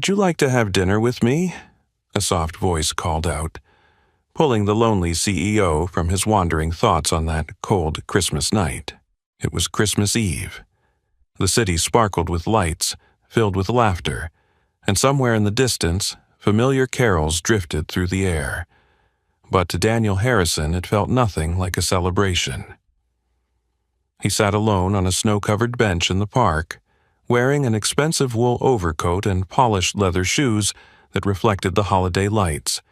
"Would you like to have dinner with me?" a soft voice called out, pulling the lonely CEO from his wandering thoughts on that cold Christmas night. It was Christmas Eve. The city sparkled with lights, filled with laughter, and somewhere in the distance, familiar carols drifted through the air. But to Daniel Harrison it felt nothing like a celebration. He sat alone on a snow-covered bench in the park, wearing an expensive wool overcoat and polished leather shoes that reflected the holiday lights,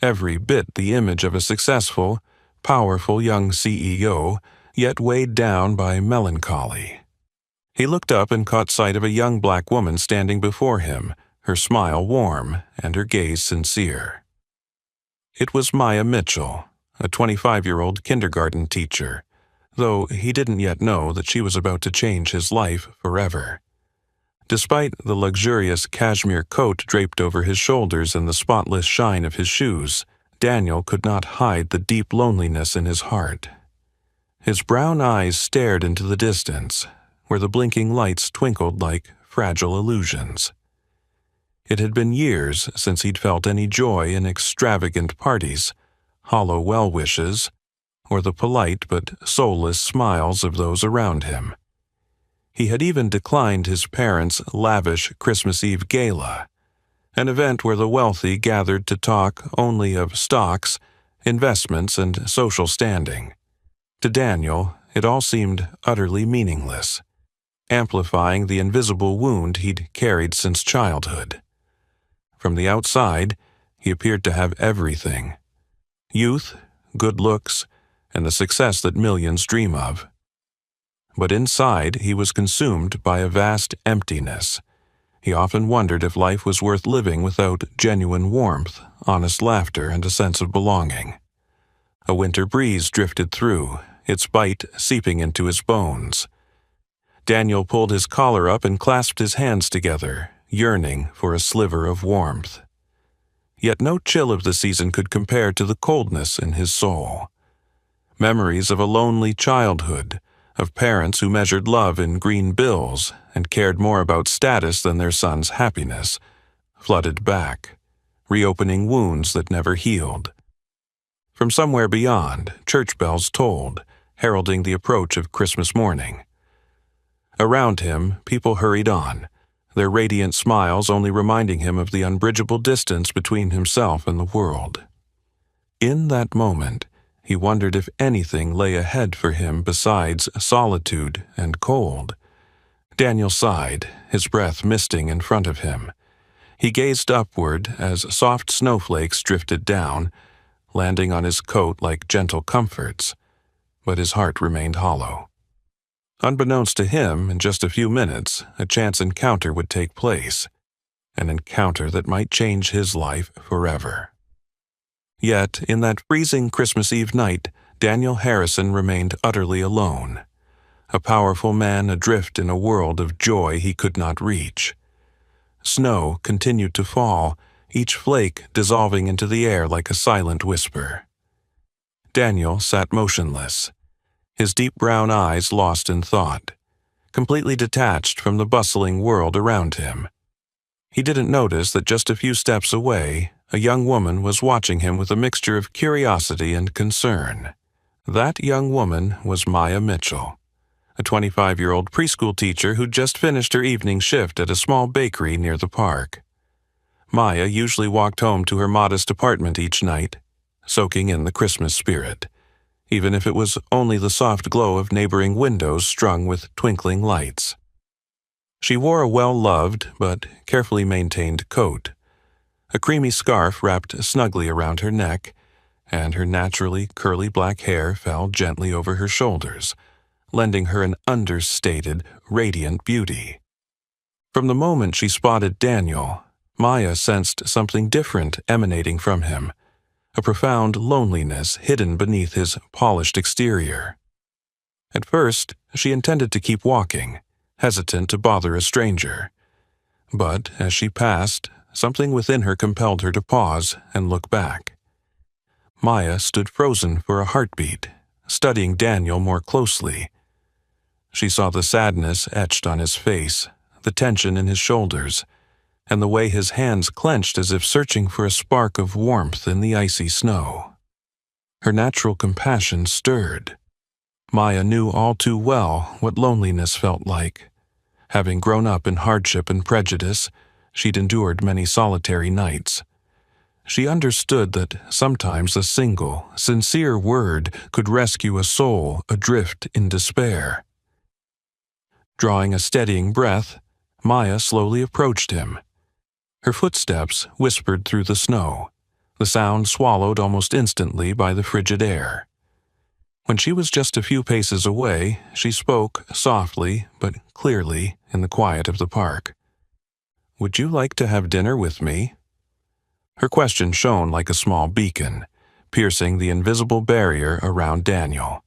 every bit the image of a successful, powerful young CEO, yet weighed down by melancholy. He looked up and caught sight of a young black woman standing before him, her smile warm and her gaze sincere. It was Maya Mitchell, a 25-year-old kindergarten teacher, though he didn't yet know that she was about to change his life forever. Despite the luxurious cashmere coat draped over his shoulders and the spotless shine of his shoes, Daniel could not hide the deep loneliness in his heart. His brown eyes stared into the distance, where the blinking lights twinkled like fragile illusions. It had been years since he'd felt any joy in extravagant parties, hollow well-wishes, or the polite but soulless smiles of those around him. He had even declined his parents' lavish Christmas Eve gala, an event where the wealthy gathered to talk only of stocks, investments, and social standing. To Daniel, it all seemed utterly meaningless, amplifying the invisible wound he'd carried since childhood. From the outside, he appeared to have everything: youth, good looks, and the success that millions dream of. But inside, he was consumed by a vast emptiness. He often wondered if life was worth living without genuine warmth, honest laughter, and a sense of belonging. A winter breeze drifted through, its bite seeping into his bones. Daniel pulled his collar up and clasped his hands together, yearning for a sliver of warmth. Yet no chill of the season could compare to the coldness in his soul. Memories of a lonely childhood, of parents who measured love in green bills and cared more about status than their son's happiness, flooded back, reopening wounds that never healed. From somewhere beyond, church bells tolled, heralding the approach of Christmas morning. Around him, people hurried on, their radiant smiles only reminding him of the unbridgeable distance between himself and the world. In that moment, he wondered if anything lay ahead for him besides solitude and cold. Daniel sighed, his breath misting in front of him. He gazed upward as soft snowflakes drifted down, landing on his coat like gentle comforts, but his heart remained hollow. Unbeknownst to him, in just a few minutes, a chance encounter would take place, an encounter that might change his life forever. Yet, in that freezing Christmas Eve night, Daniel Harrison remained utterly alone, a powerful man adrift in a world of joy he could not reach. Snow continued to fall, each flake dissolving into the air like a silent whisper. Daniel sat motionless, his deep brown eyes lost in thought, completely detached from the bustling world around him. He didn't notice that just a few steps away, a young woman was watching him with a mixture of curiosity and concern. That young woman was Maya Mitchell, a 25-year-old preschool teacher who'd just finished her evening shift at a small bakery near the park. Maya usually walked home to her modest apartment each night, soaking in the Christmas spirit, even if it was only the soft glow of neighboring windows strung with twinkling lights. She wore a well-loved but carefully maintained coat, a creamy scarf wrapped snugly around her neck, and her naturally curly black hair fell gently over her shoulders, lending her an understated, radiant beauty. From the moment she spotted Daniel, Maya sensed something different emanating from him, a profound loneliness hidden beneath his polished exterior. At first, she intended to keep walking, hesitant to bother a stranger. But as she passed, something within her compelled her to pause and look back. Maya stood frozen for a heartbeat, studying Daniel more closely. She saw the sadness etched on his face, the tension in his shoulders, and the way his hands clenched as if searching for a spark of warmth in the icy snow. Her natural compassion stirred. Maya knew all too well what loneliness felt like. Having grown up in hardship and prejudice, she'd endured many solitary nights. She understood that sometimes a single, sincere word could rescue a soul adrift in despair. Drawing a steadying breath, Maya slowly approached him. Her footsteps whispered through the snow, the sound swallowed almost instantly by the frigid air. When she was just a few paces away, she spoke softly but clearly in the quiet of the park. "Would you like to have dinner with me?" Her question shone like a small beacon, piercing the invisible barrier around Daniel.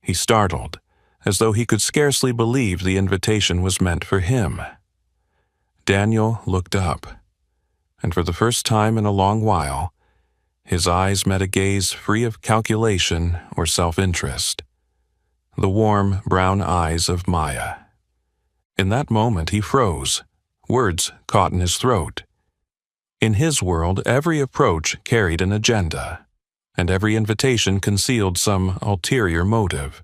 He startled, as though he could scarcely believe the invitation was meant for him. Daniel looked up, and for the first time in a long while, his eyes met a gaze free of calculation or self-interest. The warm, brown eyes of Maya. In that moment he froze, words caught in his throat. In his world, every approach carried an agenda, and every invitation concealed some ulterior motive.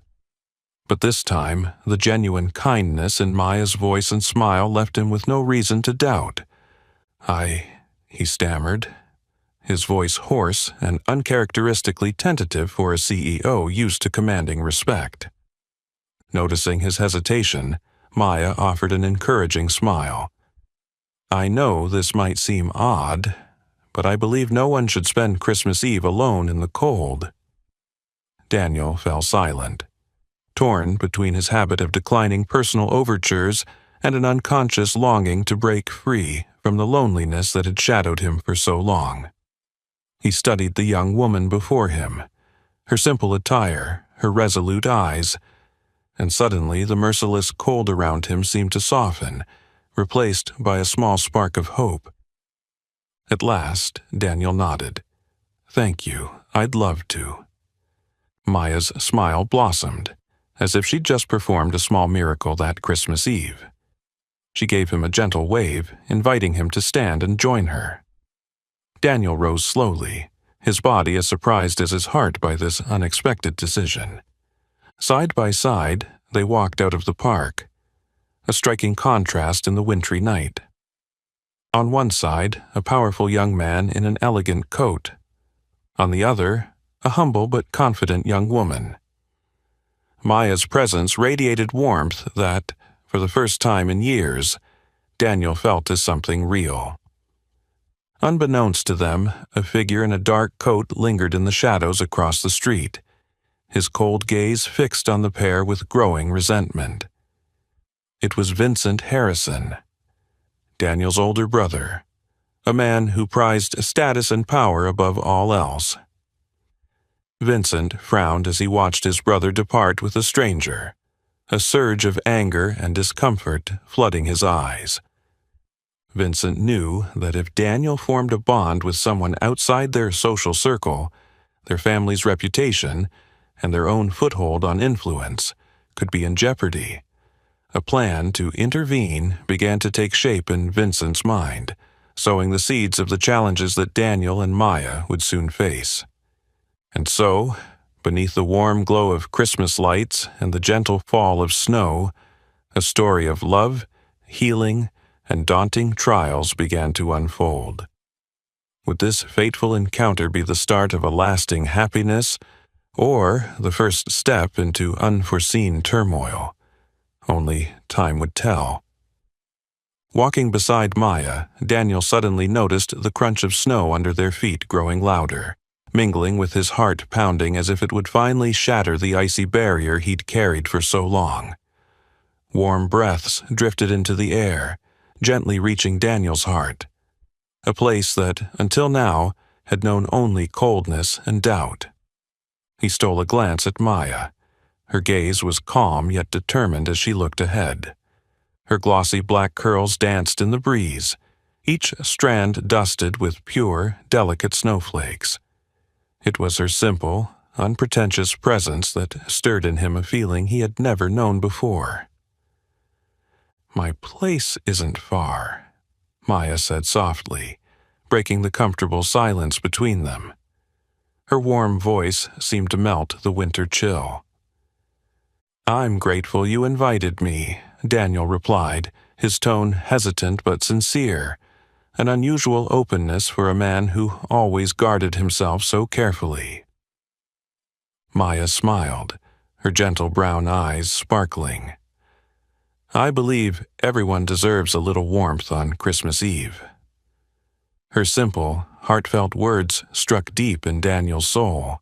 But this time, the genuine kindness in Maya's voice and smile left him with no reason to doubt. He stammered, his voice hoarse and uncharacteristically tentative for a CEO used to commanding respect. Noticing his hesitation, Maya offered an encouraging smile. "I know this might seem odd, but I believe no one should spend Christmas Eve alone in the cold." Daniel fell silent, torn between his habit of declining personal overtures and an unconscious longing to break free from the loneliness that had shadowed him for so long. He studied the young woman before him, her simple attire, her resolute eyes, and suddenly the merciless cold around him seemed to soften, replaced by a small spark of hope. At last, Daniel nodded. "Thank you, I'd love to." Maya's smile blossomed, as if she'd just performed a small miracle that Christmas Eve. She gave him a gentle wave, inviting him to stand and join her. Daniel rose slowly, his body as surprised as his heart by this unexpected decision. Side by side, they walked out of the park, a striking contrast in the wintry night. On one side, a powerful young man in an elegant coat. On the other, a humble but confident young woman. Maya's presence radiated warmth that, for the first time in years, Daniel felt as something real. Unbeknownst to them, a figure in a dark coat lingered in the shadows across the street, his cold gaze fixed on the pair with growing resentment. It was Vincent Harrison, Daniel's older brother, a man who prized status and power above all else. Vincent frowned as he watched his brother depart with a stranger, a surge of anger and discomfort flooding his eyes. Vincent knew that if Daniel formed a bond with someone outside their social circle, their family's reputation and their own foothold on influence could be in jeopardy. A plan to intervene began to take shape in Vincent's mind, sowing the seeds of the challenges that Daniel and Maya would soon face. And so, beneath the warm glow of Christmas lights and the gentle fall of snow, a story of love, healing, and daunting trials began to unfold. Would this fateful encounter be the start of a lasting happiness, or the first step into unforeseen turmoil? Only time would tell. Walking beside Maya, Daniel suddenly noticed the crunch of snow under their feet growing louder, mingling with his heart pounding as if it would finally shatter the icy barrier he'd carried for so long. Warm breaths drifted into the air, gently reaching Daniel's heart, a place that, until now, had known only coldness and doubt. He stole a glance at Maya. Her gaze was calm yet determined as she looked ahead. Her glossy black curls danced in the breeze, each strand dusted with pure, delicate snowflakes. It was her simple, unpretentious presence that stirred in him a feeling he had never known before. "My place isn't far," Maya said softly, breaking the comfortable silence between them. Her warm voice seemed to melt the winter chill. "I'm grateful you invited me," Daniel replied, his tone hesitant but sincere, an unusual openness for a man who always guarded himself so carefully. Maya smiled, her gentle brown eyes sparkling. "I believe everyone deserves a little warmth on Christmas Eve." Her simple, heartfelt words struck deep in Daniel's soul.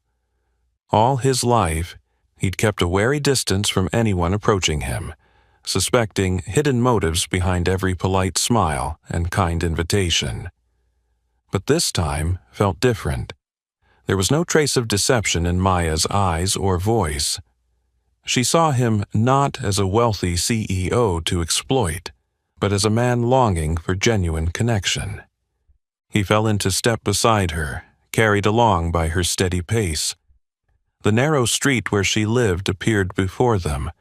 All his life, he'd kept a wary distance from anyone approaching him, suspecting hidden motives behind every polite smile and kind invitation. But this time felt different. There was no trace of deception in Maya's eyes or voice. She saw him not as a wealthy CEO to exploit, but as a man longing for genuine connection. He fell into step beside her, carried along by her steady pace. The narrow street where she lived appeared before them,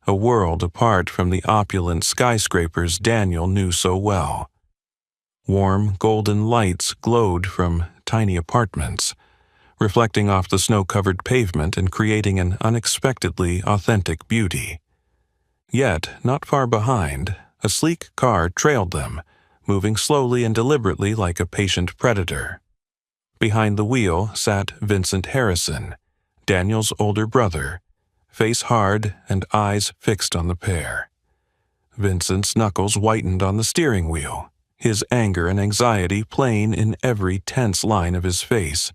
a world apart from the opulent skyscrapers Daniel knew so well. Warm, golden lights glowed from tiny apartments, reflecting off the snow-covered pavement and creating an unexpectedly authentic beauty. Yet, not far behind, a sleek car trailed them, moving slowly and deliberately like a patient predator. Behind the wheel sat Vincent Harrison, Daniel's older brother, face hard and eyes fixed on the pair. Vincent's knuckles whitened on the steering wheel, his anger and anxiety plain in every tense line of his face.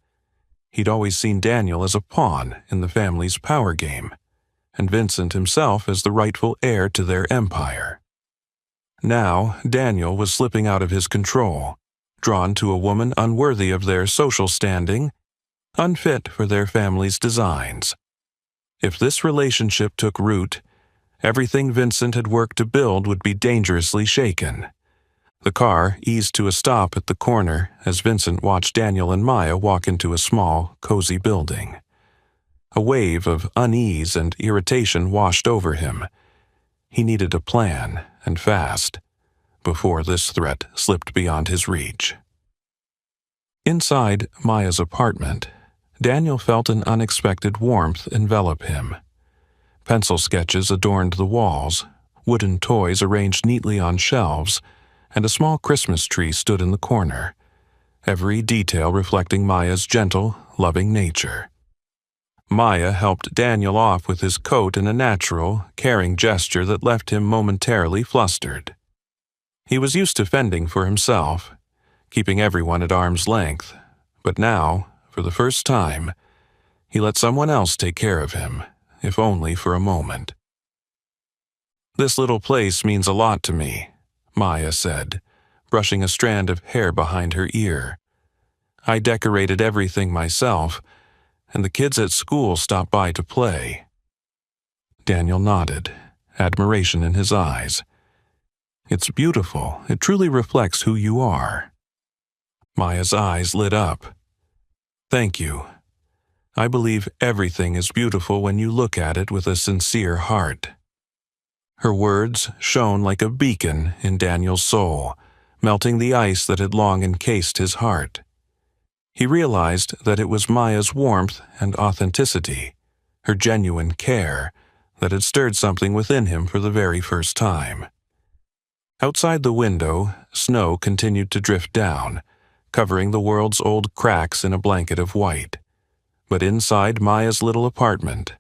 He'd always seen Daniel as a pawn in the family's power game, and Vincent himself as the rightful heir to their empire. Now, Daniel was slipping out of his control, drawn to a woman unworthy of their social standing, unfit for their family's designs. If this relationship took root, everything Vincent had worked to build would be dangerously shaken. The car eased to a stop at the corner as Vincent watched Daniel and Maya walk into a small, cozy building. A wave of unease and irritation washed over him. He needed a plan, and fast, before this threat slipped beyond his reach. Inside Maya's apartment, Daniel felt an unexpected warmth envelop him. Pencil sketches adorned the walls, wooden toys arranged neatly on shelves, and a small Christmas tree stood in the corner, every detail reflecting Maya's gentle, loving nature. Maya helped Daniel off with his coat in a natural, caring gesture that left him momentarily flustered. He was used to fending for himself, keeping everyone at arm's length, but now, for the first time, he let someone else take care of him, if only for a moment. "This little place means a lot to me," Maya said, brushing a strand of hair behind her ear. "I decorated everything myself, and the kids at school stopped by to play." Daniel nodded, admiration in his eyes. "It's beautiful. It truly reflects who you are." Maya's eyes lit up. "Thank you. I believe everything is beautiful when you look at it with a sincere heart." Her words shone like a beacon in Daniel's soul, melting the ice that had long encased his heart. He realized that it was Maya's warmth and authenticity, her genuine care, that had stirred something within him for the very first time. Outside the window, snow continued to drift down, covering the world's old cracks in a blanket of white. But inside Maya's little apartment,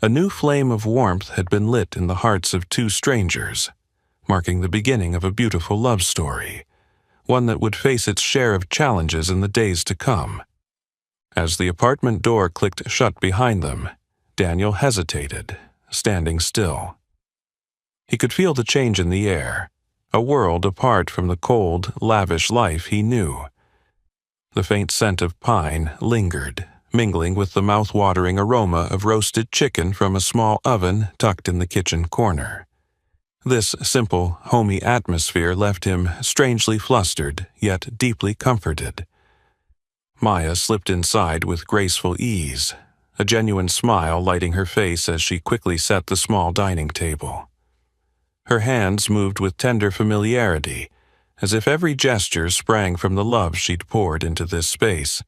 a new flame of warmth had been lit in the hearts of two strangers, marking the beginning of a beautiful love story, one that would face its share of challenges in the days to come. As the apartment door clicked shut behind them, Daniel hesitated, standing still. He could feel the change in the air, a world apart from the cold, lavish life he knew. The faint scent of pine lingered, mingling with the mouth-watering aroma of roasted chicken from a small oven tucked in the kitchen corner. This simple, homey atmosphere left him strangely flustered, yet deeply comforted. Maya slipped inside with graceful ease, a genuine smile lighting her face as she quickly set the small dining table. Her hands moved with tender familiarity, as if every gesture sprang from the love she'd poured into this space.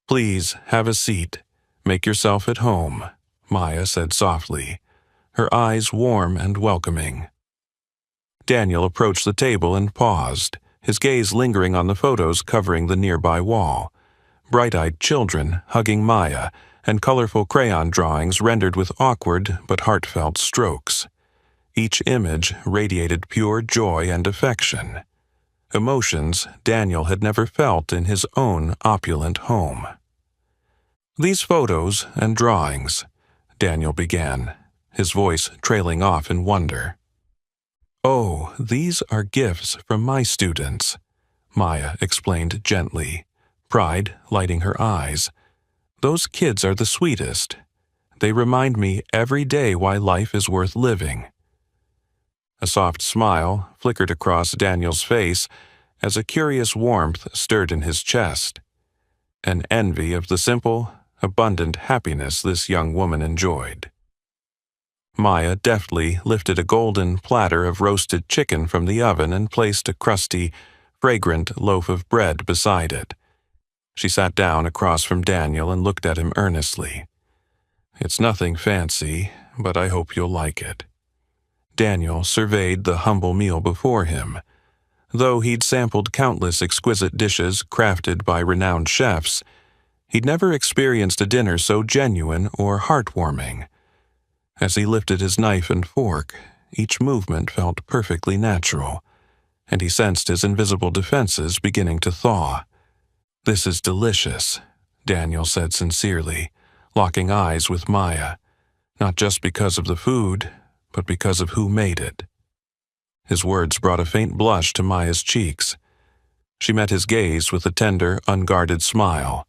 "Please, have a seat. Make yourself at home," Maya said softly, her eyes warm and welcoming. Daniel approached the table and paused, his gaze lingering on the photos covering the nearby wall. Bright-eyed children hugging Maya, and colorful crayon drawings rendered with awkward but heartfelt strokes. Each image radiated pure joy and affection, emotions Daniel had never felt in his own opulent home. "These photos and drawings," Daniel began, his voice trailing off in wonder. "Oh, these are gifts from my students," Maya explained gently, pride lighting her eyes. "Those kids are the sweetest. They remind me every day why life is worth living." A soft smile flickered across Daniel's face as a curious warmth stirred in his chest, an envy of the simple, abundant happiness this young woman enjoyed. Maya deftly lifted a golden platter of roasted chicken from the oven and placed a crusty, fragrant loaf of bread beside it. She sat down across from Daniel and looked at him earnestly. "It's nothing fancy, but I hope you'll like it." Daniel surveyed the humble meal before him. Though he'd sampled countless exquisite dishes crafted by renowned chefs, he'd never experienced a dinner so genuine or heartwarming. As he lifted his knife and fork, each movement felt perfectly natural, and he sensed his invisible defenses beginning to thaw. "This is delicious," Daniel said sincerely, locking eyes with Maya, not just because of the food, but because of who made it. His words brought a faint blush to Maya's cheeks. She met his gaze with a tender, unguarded smile.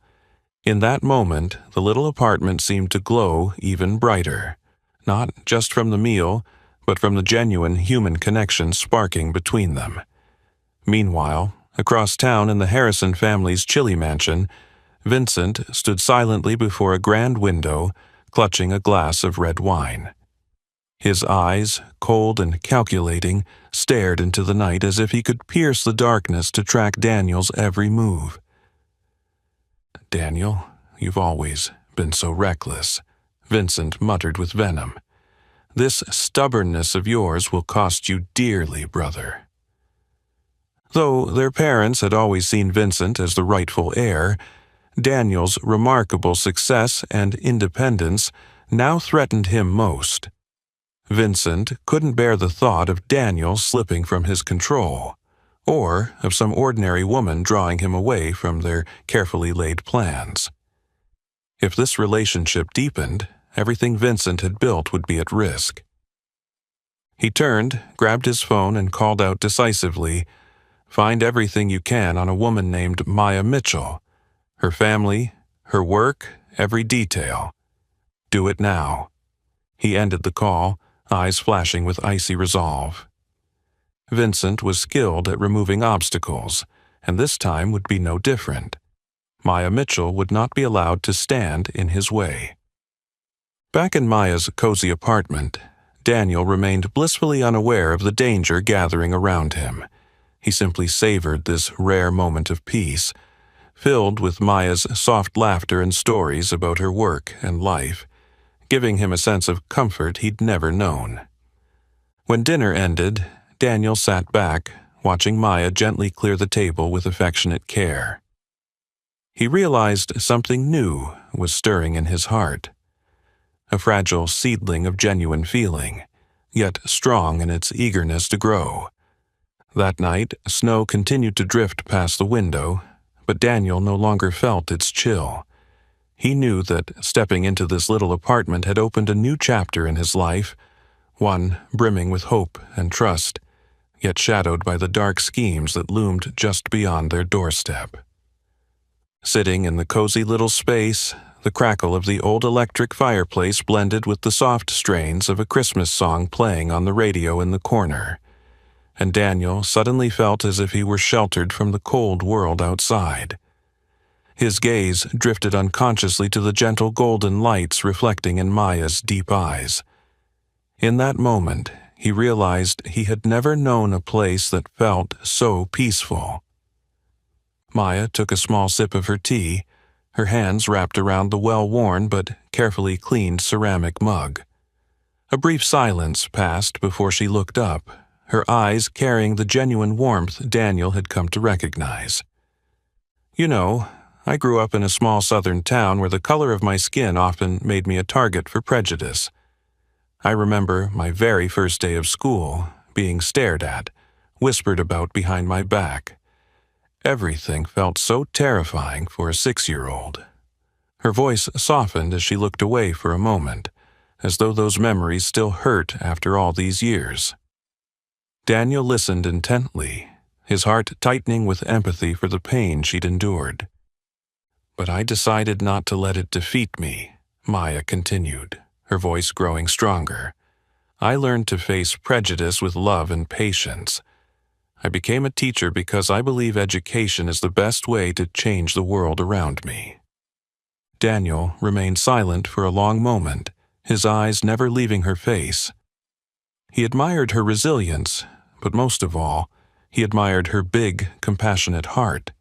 In that moment, the little apartment seemed to glow even brighter, not just from the meal, but from the genuine human connection sparking between them. Meanwhile, across town in the Harrison family's chilly mansion, Vincent stood silently before a grand window, clutching a glass of red wine. His eyes, cold and calculating, stared into the night as if he could pierce the darkness to track Daniel's every move. "Daniel, you've always been so reckless," Vincent muttered with venom. "This stubbornness of yours will cost you dearly, brother." Though their parents had always seen Vincent as the rightful heir, Daniel's remarkable success and independence now threatened him most. Vincent couldn't bear the thought of Daniel slipping from his control, or of some ordinary woman drawing him away from their carefully laid plans. If this relationship deepened, everything Vincent had built would be at risk. He turned, grabbed his phone, and called out decisively, "Find everything you can on a woman named Maya Mitchell. Her family, her work, every detail. Do it now." He ended the call, eyes flashing with icy resolve. Vincent was skilled at removing obstacles, and this time would be no different. Maya Mitchell would not be allowed to stand in his way. Back in Maya's cozy apartment, Daniel remained blissfully unaware of the danger gathering around him. He simply savored this rare moment of peace, filled with Maya's soft laughter and stories about her work and life, giving him a sense of comfort he'd never known. When dinner ended, Daniel sat back, watching Maya gently clear the table with affectionate care. He realized something new was stirring in his heart, a fragile seedling of genuine feeling, yet strong in its eagerness to grow. That night, snow continued to drift past the window, but Daniel no longer felt its chill. He knew that stepping into this little apartment had opened a new chapter in his life, one brimming with hope and trust, yet shadowed by the dark schemes that loomed just beyond their doorstep. Sitting in the cozy little space, the crackle of the old electric fireplace blended with the soft strains of a Christmas song playing on the radio in the corner, and Daniel suddenly felt as if he were sheltered from the cold world outside. His gaze drifted unconsciously to the gentle golden lights reflecting in Maya's deep eyes. In that moment, he realized he had never known a place that felt so peaceful. Maya took a small sip of her tea, her hands wrapped around the well-worn but carefully cleaned ceramic mug. A brief silence passed before she looked up, her eyes carrying the genuine warmth Daniel had come to recognize. "You know, I grew up in a small southern town where the color of my skin often made me a target for prejudice. I remember my very first day of school, being stared at, whispered about behind my back. Everything felt so terrifying for a 6-year-old. Her voice softened as she looked away for a moment, as though those memories still hurt after all these years. Daniel listened intently, his heart tightening with empathy for the pain she'd endured. "But I decided not to let it defeat me," Maya continued, her voice growing stronger. "I learned to face prejudice with love and patience. I became a teacher because I believe education is the best way to change the world around me." Daniel remained silent for a long moment, his eyes never leaving her face. He admired her resilience, but most of all, he admired her big, compassionate heart.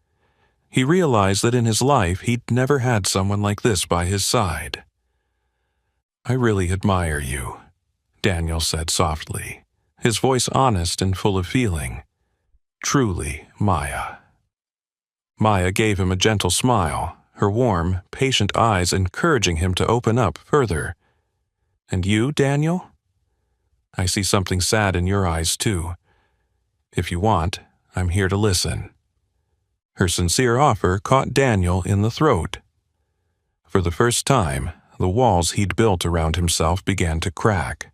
He realized that in his life he'd never had someone like this by his side. "I really admire you," Daniel said softly, his voice honest and full of feeling. "Truly, Maya." Maya gave him a gentle smile, her warm, patient eyes encouraging him to open up further. "And you, Daniel? I see something sad in your eyes, too. If you want, I'm here to listen." Her sincere offer caught Daniel in the throat. For the first time, the walls he'd built around himself began to crack,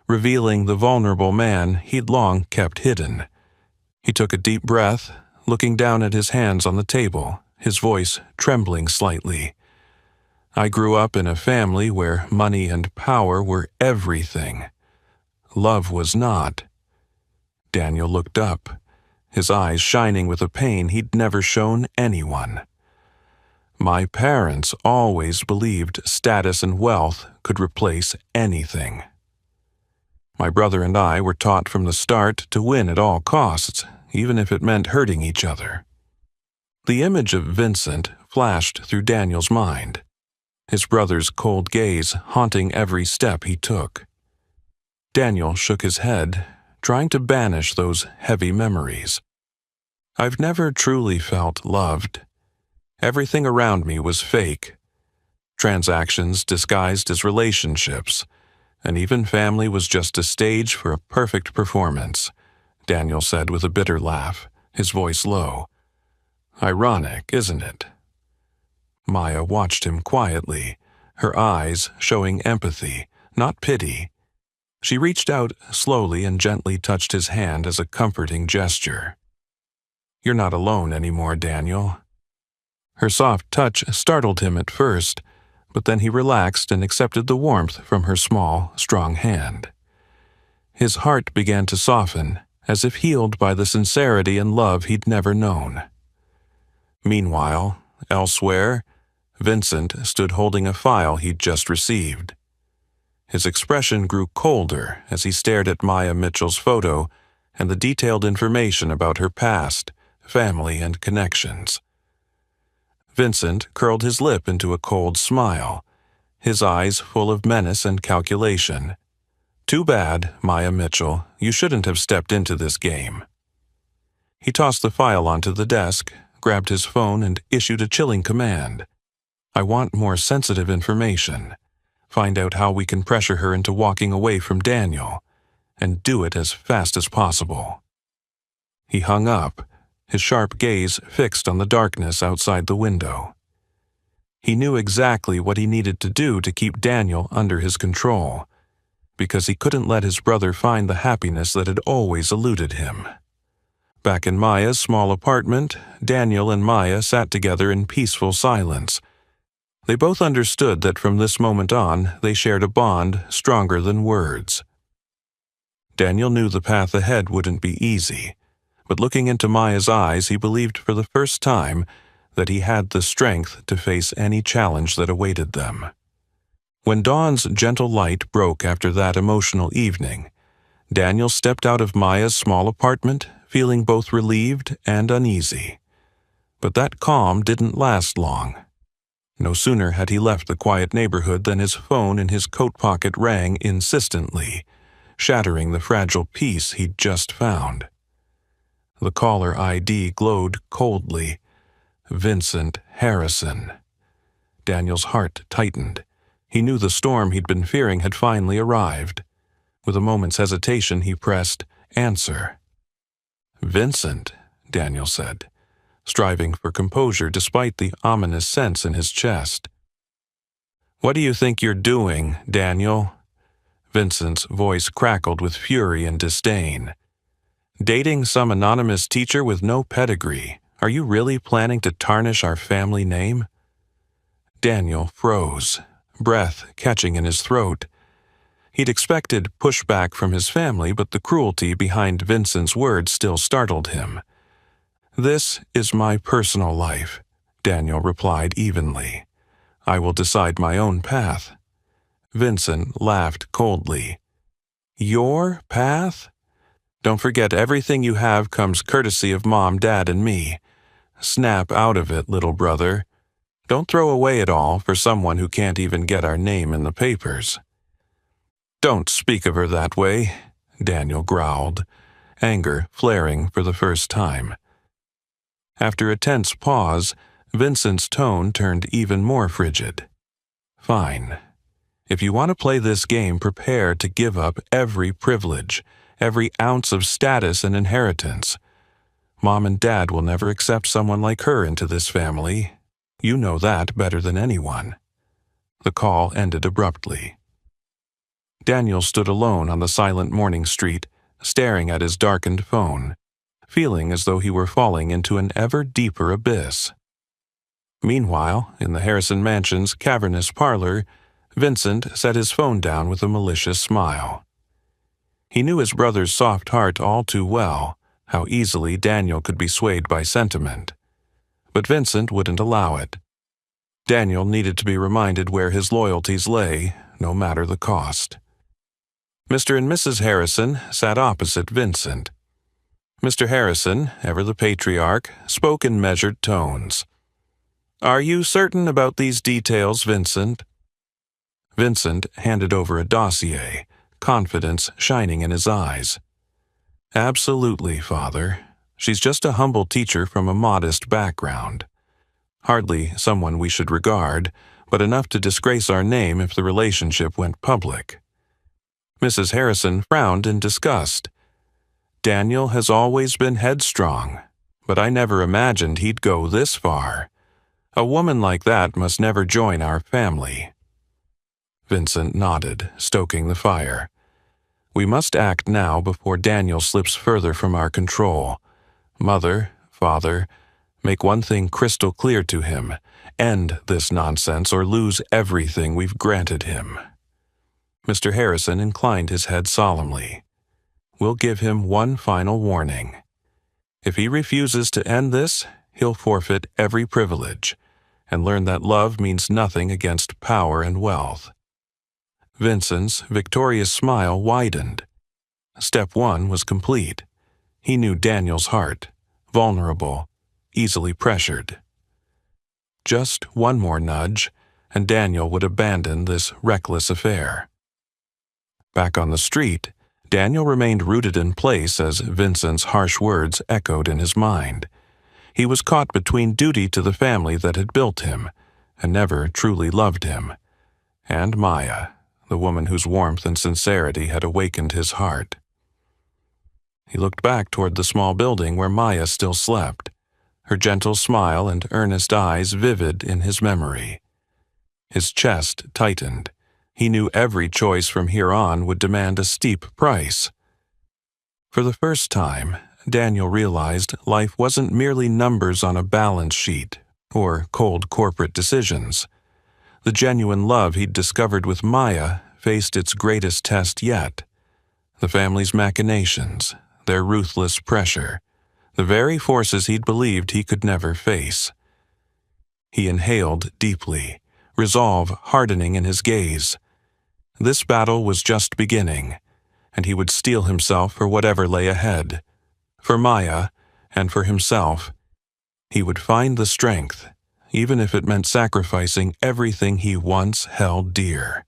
revealing the vulnerable man he'd long kept hidden. He took a deep breath, looking down at his hands on the table, his voice trembling slightly. "I grew up in a family where money and power were everything. Love was not." Daniel looked up, his eyes shining with a pain he'd never shown anyone. "My parents always believed status and wealth could replace anything. My brother and I were taught from the start to win at all costs, even if it meant hurting each other." The image of Vincent flashed through Daniel's mind, his brother's cold gaze haunting every step he took. Daniel shook his head, trying to banish those heavy memories. "I've never truly felt loved. Everything around me was fake. Transactions disguised as relationships, and even family was just a stage for a perfect performance," Daniel said with a bitter laugh, his voice low. "Ironic, isn't it?" Maya watched him quietly, her eyes showing empathy, not pity. She reached out slowly and gently touched his hand as a comforting gesture. "You're not alone anymore, Daniel." Her soft touch startled him at first, but then he relaxed and accepted the warmth from her small, strong hand. His heart began to soften, as if healed by the sincerity and love he'd never known. Meanwhile, elsewhere, Vincent stood holding a file he'd just received. His expression grew colder as he stared at Maya Mitchell's photo and the detailed information about her past, family, and connections. Vincent curled his lip into a cold smile, his eyes full of menace and calculation. "Too bad, Maya Mitchell, you shouldn't have stepped into this game." He tossed the file onto the desk, grabbed his phone, and issued a chilling command. "I want more sensitive information. Find out how we can pressure her into walking away from Daniel, and do it as fast as possible." He hung up, his sharp gaze fixed on the darkness outside the window. He knew exactly what he needed to do to keep Daniel under his control, because he couldn't let his brother find the happiness that had always eluded him. Back in Maya's small apartment, Daniel and Maya sat together in peaceful silence. They both understood that from this moment on, they shared a bond stronger than words. Daniel knew the path ahead wouldn't be easy, but looking into Maya's eyes, he believed for the first time that he had the strength to face any challenge that awaited them. When dawn's gentle light broke after that emotional evening, Daniel stepped out of Maya's small apartment, feeling both relieved and uneasy. But that calm didn't last long. No sooner had he left the quiet neighborhood than his phone in his coat pocket rang insistently, shattering the fragile peace he'd just found. The caller ID glowed coldly. Vincent Harrison. Daniel's heart tightened. He knew the storm he'd been fearing had finally arrived. With a moment's hesitation, he pressed answer. "Vincent," Daniel said, striving for composure despite the ominous sense in his chest. "What do you think you're doing, Daniel?" Vincent's voice crackled with fury and disdain. "Dating some anonymous teacher with no pedigree. Are you really planning to tarnish our family name?" Daniel froze, breath catching in his throat. He'd expected pushback from his family, but the cruelty behind Vincent's words still startled him. "This is my personal life," Daniel replied evenly. "I will decide my own path." Vincent laughed coldly. "Your path? Don't forget everything you have comes courtesy of Mom, Dad, and me. Snap out of it, little brother. Don't throw away it all for someone who can't even get our name in the papers." "Don't speak of her that way," Daniel growled, anger flaring for the first time. After a tense pause, Vincent's tone turned even more frigid. "Fine. If you want to play this game, prepare to give up every privilege, every ounce of status and inheritance. Mom and Dad will never accept someone like her into this family. You know that better than anyone." The call ended abruptly. Daniel stood alone on the silent morning street, staring at his darkened phone, feeling as though he were falling into an ever deeper abyss. Meanwhile, in the Harrison mansion's cavernous parlor, Vincent set his phone down with a malicious smile. He knew his brother's soft heart all too well, how easily Daniel could be swayed by sentiment. But Vincent wouldn't allow it. Daniel needed to be reminded where his loyalties lay, no matter the cost. Mr. and Mrs. Harrison sat opposite Vincent. Mr. Harrison, ever the patriarch, spoke in measured tones. "Are you certain about these details, Vincent?" Vincent handed over a dossier, confidence shining in his eyes. "Absolutely, Father. She's just a humble teacher from a modest background. Hardly someone we should regard, but enough to disgrace our name if the relationship went public." Mrs. Harrison frowned in disgust. "Daniel has always been headstrong, but I never imagined he'd go this far. A woman like that must never join our family." Vincent nodded, stoking the fire. "We must act now before Daniel slips further from our control. Mother, Father, make one thing crystal clear to him. End this nonsense or lose everything we've granted him." Mr. Harrison inclined his head solemnly. "We'll give him one final warning. If he refuses to end this, he'll forfeit every privilege and learn that love means nothing against power and wealth." Vincent's victorious smile widened. Step one was complete. He knew Daniel's heart, vulnerable, easily pressured. Just one more nudge, and Daniel would abandon this reckless affair. Back on the street, Daniel remained rooted in place as Vincent's harsh words echoed in his mind. He was caught between duty to the family that had built him, and never truly loved him, and Maya, the woman whose warmth and sincerity had awakened his heart. He looked back toward the small building where Maya still slept, her gentle smile and earnest eyes vivid in his memory. His chest tightened. He knew every choice from here on would demand a steep price. For the first time, Daniel realized life wasn't merely numbers on a balance sheet or cold corporate decisions. The genuine love he'd discovered with Maya faced its greatest test yet. The family's machinations, their ruthless pressure, the very forces he'd believed he could never face. He inhaled deeply, resolve hardening in his gaze. This battle was just beginning, and he would steel himself for whatever lay ahead. For Maya, and for himself. He would find the strength, even if it meant sacrificing everything he once held dear.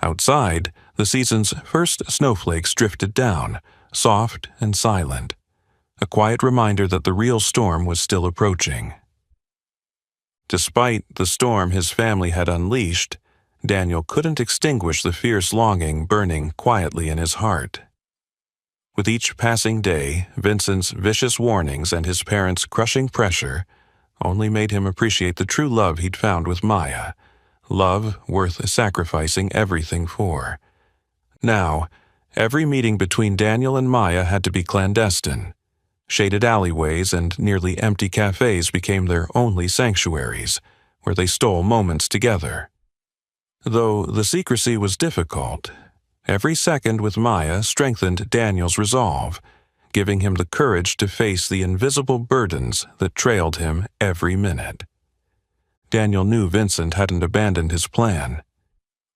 Outside, the season's first snowflakes drifted down, soft and silent, a quiet reminder that the real storm was still approaching. Despite the storm his family had unleashed, Daniel couldn't extinguish the fierce longing burning quietly in his heart. With each passing day, Vincent's vicious warnings and his parents' crushing pressure only made him appreciate the true love he'd found with Maya, love worth sacrificing everything for. Now, every meeting between Daniel and Maya had to be clandestine. Shaded alleyways and nearly empty cafes became their only sanctuaries, where they stole moments together. Though the secrecy was difficult, every second with Maya strengthened Daniel's resolve, giving him the courage to face the invisible burdens that trailed him every minute. Daniel knew Vincent hadn't abandoned his plan.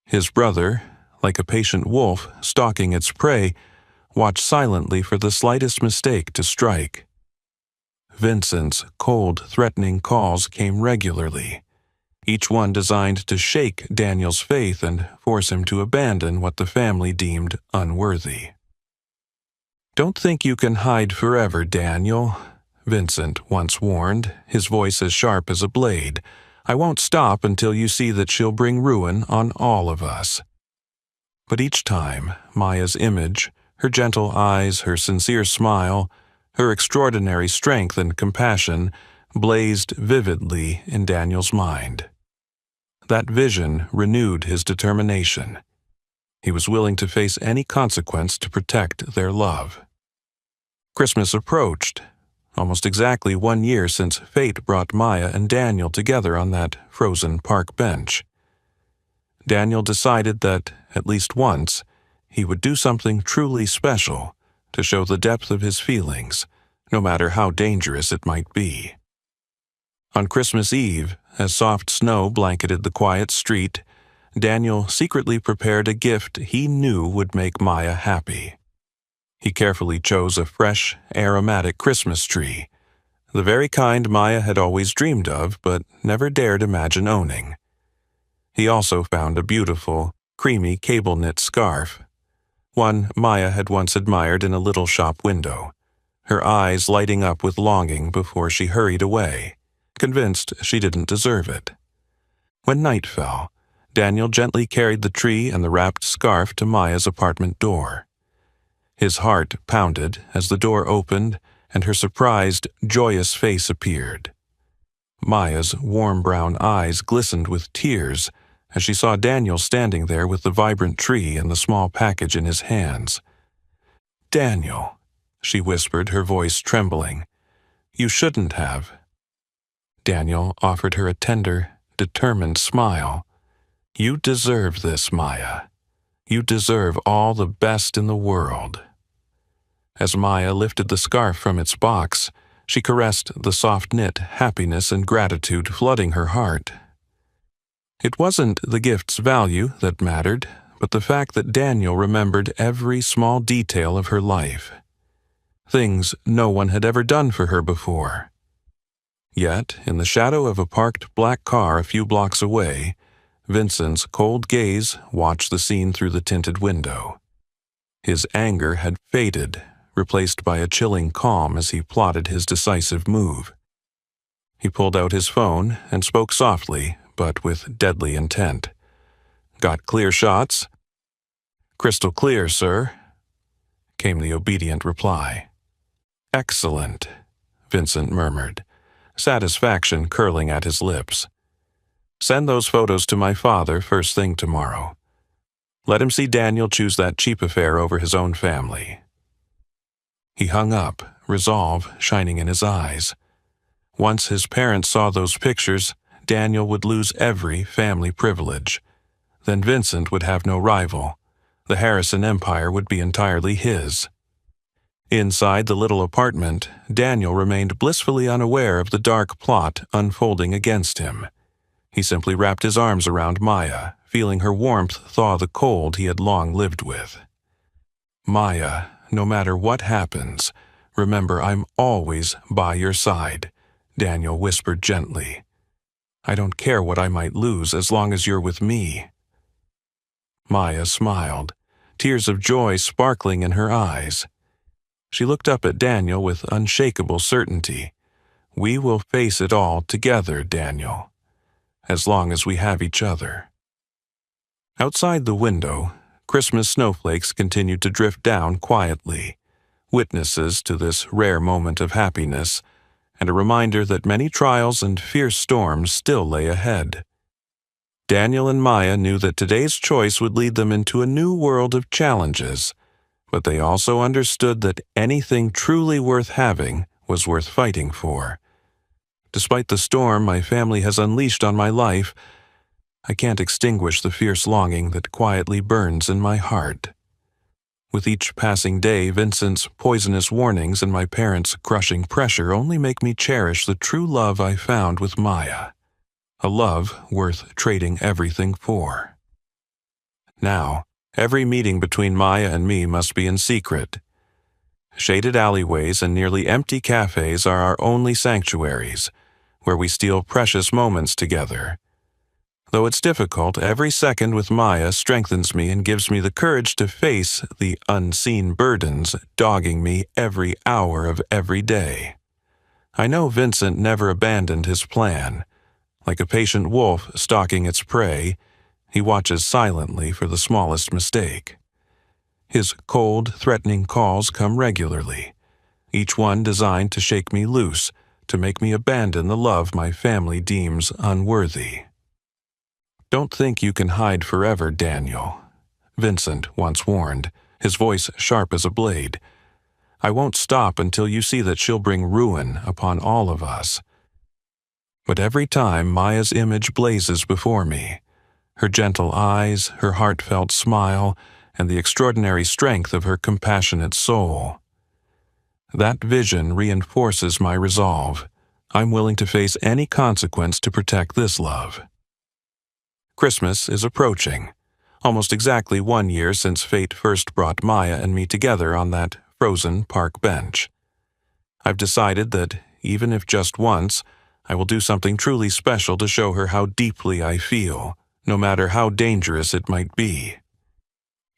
His brother, like a patient wolf stalking its prey, watched silently for the slightest mistake to strike. Vincent's cold, threatening calls came regularly, each one designed to shake Daniel's faith and force him to abandon what the family deemed unworthy. "Don't think you can hide forever, Daniel," Vincent once warned, his voice as sharp as a blade. "I won't stop until you see that she'll bring ruin on all of us." But each time, Maya's image, her gentle eyes, her sincere smile, her extraordinary strength and compassion blazed vividly in Daniel's mind. That vision renewed his determination. He was willing to face any consequence to protect their love. Christmas approached, almost exactly 1 year since fate brought Maya and Daniel together on that frozen park bench. Daniel decided that, at least once, he would do something truly special to show the depth of his feelings, no matter how dangerous it might be. On Christmas Eve, as soft snow blanketed the quiet street, Daniel secretly prepared a gift he knew would make Maya happy. He carefully chose a fresh, aromatic Christmas tree, the very kind Maya had always dreamed of but never dared imagine owning. He also found a beautiful, creamy cable-knit scarf, one Maya had once admired in a little shop window, her eyes lighting up with longing before she hurried away, convinced she didn't deserve it. When night fell, Daniel gently carried the tree and the wrapped scarf to Maya's apartment door. His heart pounded as the door opened and her surprised, joyous face appeared. Maya's warm brown eyes glistened with tears as she saw Daniel standing there with the vibrant tree and the small package in his hands. "Daniel," she whispered, her voice trembling, "you shouldn't have." Daniel offered her a tender, determined smile. "You deserve this, Maya. You deserve all the best in the world." As Maya lifted the scarf from its box, she caressed the soft-knit happiness and gratitude flooding her heart. It wasn't the gift's value that mattered, but the fact that Daniel remembered every small detail of her life. Things no one had ever done for her before. Yet, in the shadow of a parked black car a few blocks away, Vincent's cold gaze watched the scene through the tinted window. His anger had faded, replaced by a chilling calm as he plotted his decisive move. He pulled out his phone and spoke softly, but with deadly intent. "Got clear shots?" "Crystal clear, sir," came the obedient reply. "Excellent," Vincent murmured, satisfaction curling at his lips. "Send those photos to my father first thing tomorrow. Let him see Daniel choose that cheap affair over his own family." He hung up, resolve shining in his eyes. Once his parents saw those pictures, Daniel would lose every family privilege. Then Vincent would have no rival. The Harrison empire would be entirely his. Inside the little apartment, Daniel remained blissfully unaware of the dark plot unfolding against him. He simply wrapped his arms around Maya, feeling her warmth thaw the cold he had long lived with. Maya, no matter what happens, remember I'm always by your side, Daniel whispered gently. I don't care what I might lose as long as you're with me. Maya smiled, tears of joy sparkling in her eyes. She looked up at Daniel with unshakable certainty. We will face it all together, Daniel, as long as we have each other. Outside the window, Christmas snowflakes continued to drift down quietly, witnesses to this rare moment of happiness, and a reminder that many trials and fierce storms still lay ahead. Daniel and Maya knew that today's choice would lead them into a new world of challenges, but they also understood that anything truly worth having was worth fighting for. Despite the storm my family has unleashed on my life, I can't extinguish the fierce longing that quietly burns in my heart. With each passing day, Vincent's poisonous warnings and my parents' crushing pressure only make me cherish the true love I found with Maya, a love worth trading everything for. Now, every meeting between Maya and me must be in secret. Shaded alleyways and nearly empty cafes are our only sanctuaries, where we steal precious moments together. Though it's difficult, every second with Maya strengthens me and gives me the courage to face the unseen burdens dogging me every hour of every day. I know Vincent never abandoned his plan. Like a patient wolf stalking its prey, he watches silently for the smallest mistake. His cold, threatening calls come regularly, each one designed to shake me loose, to make me abandon the love my family deems unworthy. Don't think you can hide forever, Daniel, Vincent once warned, his voice sharp as a blade. I won't stop until you see that she'll bring ruin upon all of us. But every time Maya's image blazes before me, her gentle eyes, her heartfelt smile, and the extraordinary strength of her compassionate soul. That vision reinforces my resolve. I'm willing to face any consequence to protect this love. Christmas is approaching, almost exactly 1 year since fate first brought Maya and me together on that frozen park bench. I've decided that, even if just once, I will do something truly special to show her how deeply I feel, no matter how dangerous it might be.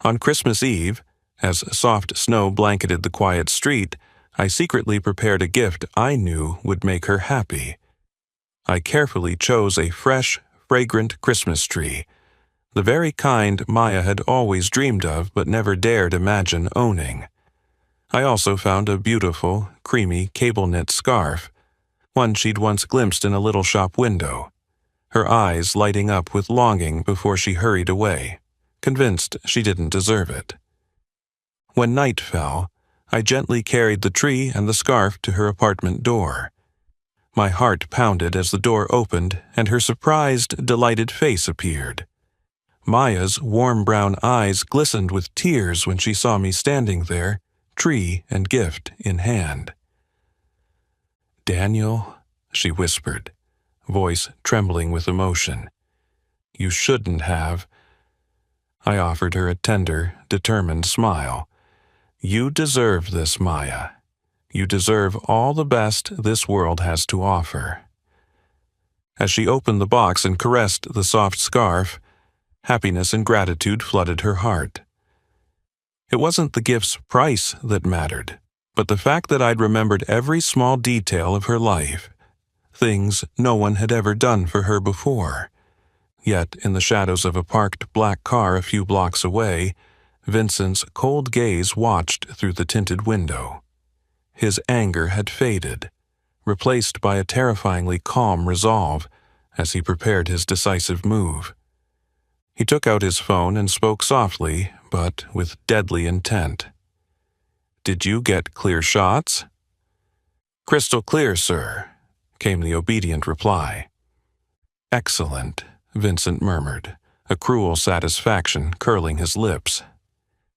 On Christmas Eve, as soft snow blanketed the quiet street, I secretly prepared a gift I knew would make her happy. I carefully chose a fresh, fragrant Christmas tree, the very kind Maya had always dreamed of but never dared imagine owning. I also found a beautiful, creamy cable-knit scarf, one she'd once glimpsed in a little shop window, her eyes lighting up with longing before she hurried away, convinced she didn't deserve it. When night fell, I gently carried the tree and the scarf to her apartment door. My heart pounded as the door opened and her surprised, delighted face appeared. Maya's warm brown eyes glistened with tears when she saw me standing there, tree and gift in hand. "Daniel," she whispered, voice trembling with emotion. "You shouldn't have." I offered her a tender, determined smile. "You deserve this, Maya. You deserve all the best this world has to offer." As she opened the box and caressed the soft scarf, happiness and gratitude flooded her heart. It wasn't the gift's price that mattered, but the fact that I'd remembered every small detail of her life, things no one had ever done for her before. Yet, in the shadows of a parked black car a few blocks away, Vincent's cold gaze watched through the tinted window. His anger had faded, replaced by a terrifyingly calm resolve as he prepared his decisive move. He took out his phone and spoke softly, but with deadly intent. "Did you get clear shots?" "Crystal clear, sir," came the obedient reply. "Excellent," Vincent murmured, a cruel satisfaction curling his lips.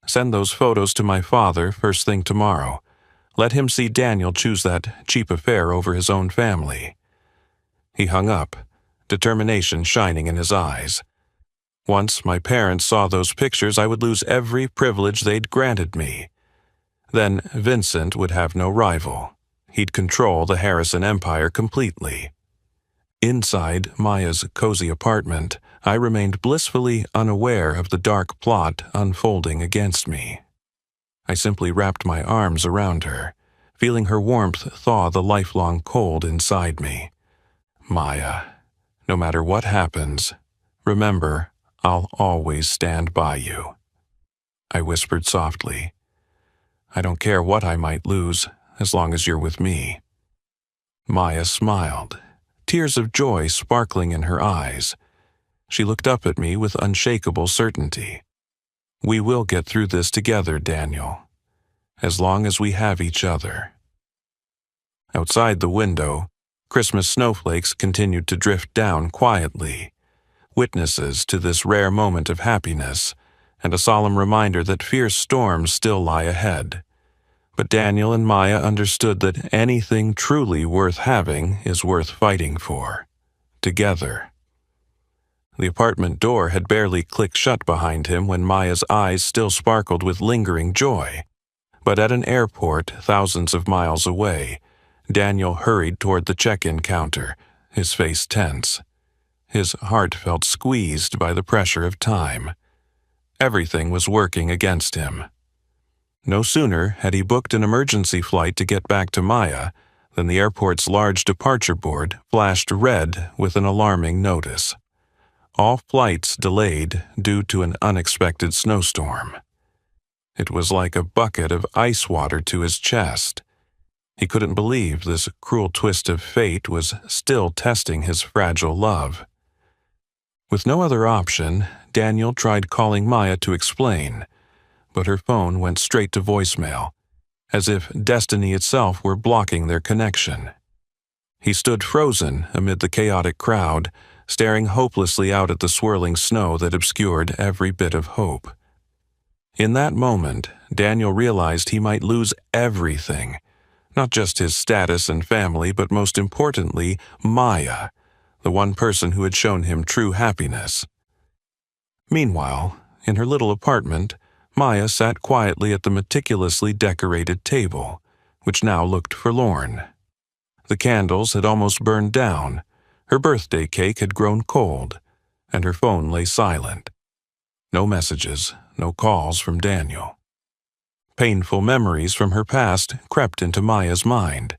"Send those photos to my father first thing tomorrow. Let him see Daniel choose that cheap affair over his own family." He hung up, determination shining in his eyes. Once my parents saw those pictures, I would lose every privilege they'd granted me. Then Vincent would have no rival. He'd control the Harrison empire completely. Inside Maya's cozy apartment, I remained blissfully unaware of the dark plot unfolding against me. I simply wrapped my arms around her, feeling her warmth thaw the lifelong cold inside me. Maya, no matter what happens, remember, I'll always stand by you. I whispered softly. I don't care what I might lose, as long as you're with me. Maya smiled, tears of joy sparkling in her eyes. She looked up at me with unshakable certainty. We will get through this together, Daniel, as long as we have each other. Outside the window, Christmas snowflakes continued to drift down quietly, witnesses to this rare moment of happiness, and a solemn reminder that fierce storms still lie ahead. But Daniel and Maya understood that anything truly worth having is worth fighting for, together. The apartment door had barely clicked shut behind him when Maya's eyes still sparkled with lingering joy. But at an airport thousands of miles away, Daniel hurried toward the check-in counter, his face tense. His heart felt squeezed by the pressure of time. Everything was working against him. No sooner had he booked an emergency flight to get back to Maya than the airport's large departure board flashed red with an alarming notice. All flights delayed due to an unexpected snowstorm. It was like a bucket of ice water to his chest. He couldn't believe this cruel twist of fate was still testing his fragile love. With no other option, Daniel tried calling Maya to explain, but her phone went straight to voicemail, as if destiny itself were blocking their connection. He stood frozen amid the chaotic crowd, staring hopelessly out at the swirling snow that obscured every bit of hope. In that moment, Daniel realized he might lose everything, not just his status and family, but most importantly, Maya, the one person who had shown him true happiness. Meanwhile, in her little apartment, Maya sat quietly at the meticulously decorated table, which now looked forlorn. The candles had almost burned down, her birthday cake had grown cold, and her phone lay silent. No messages, no calls from Daniel. Painful memories from her past crept into Maya's mind.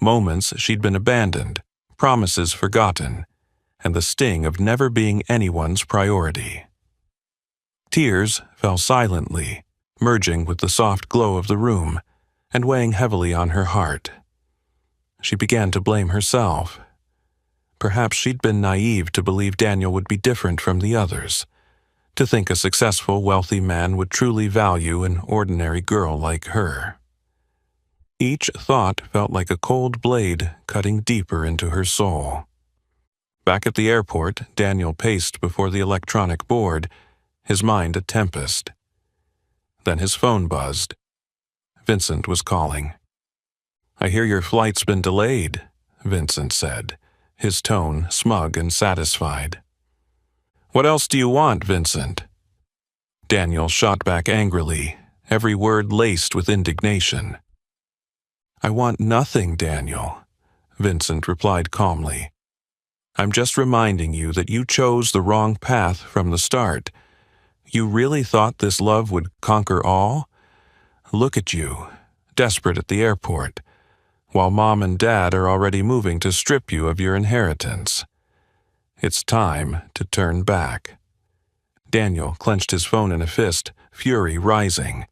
Moments she'd been abandoned, promises forgotten, and the sting of never being anyone's priority. Tears fell silently, merging with the soft glow of the room, and weighing heavily on her heart. She began to blame herself. Perhaps she'd been naive to believe Daniel would be different from the others, to think a successful, wealthy man would truly value an ordinary girl like her. Each thought felt like a cold blade cutting deeper into her soul. Back at the airport, Daniel paced before the electronic board, his mind a tempest. Then his phone buzzed. Vincent was calling. "I hear your flight's been delayed," Vincent said, his tone smug and satisfied. "What else do you want, Vincent?" Daniel shot back angrily, every word laced with indignation. "I want nothing, Daniel," Vincent replied calmly. "I'm just reminding you that you chose the wrong path from the start. You really thought this love would conquer all? Look at you, desperate at the airport, while Mom and Dad are already moving to strip you of your inheritance. It's time to turn back." Daniel clenched his phone in a fist, fury rising.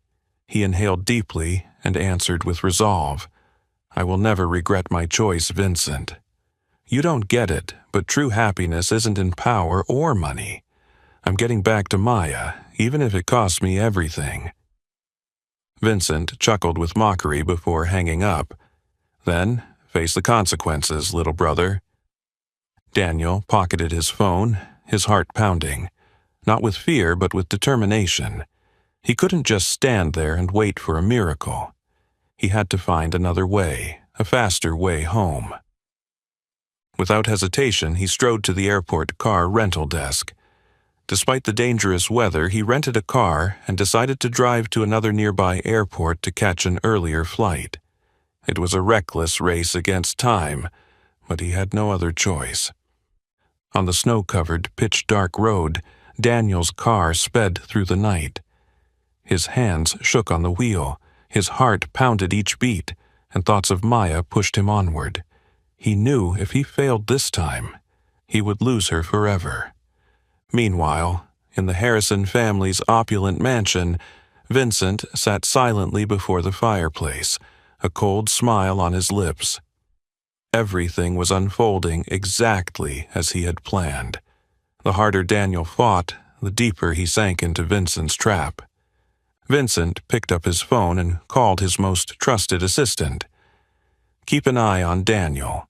He inhaled deeply and answered with resolve. "I will never regret my choice, Vincent. You don't get it, but true happiness isn't in power or money. I'm getting back to Maya, even if it costs me everything." Vincent chuckled with mockery before hanging up. "Then, face the consequences, little brother." Daniel pocketed his phone, his heart pounding, not with fear but with determination. He couldn't just stand there and wait for a miracle. He had to find another way, a faster way home. Without hesitation, he strode to the airport car rental desk. Despite the dangerous weather, he rented a car and decided to drive to another nearby airport to catch an earlier flight. It was a reckless race against time, but he had no other choice. On the snow-covered, pitch-dark road, Daniel's car sped through the night. His hands shook on the wheel, his heart pounded each beat, and thoughts of Maya pushed him onward. He knew if he failed this time, he would lose her forever. Meanwhile, in the Harrison family's opulent mansion, Vincent sat silently before the fireplace, a cold smile on his lips. Everything was unfolding exactly as he had planned. The harder Daniel fought, the deeper he sank into Vincent's trap. Vincent picked up his phone and called his most trusted assistant. "Keep an eye on Daniel.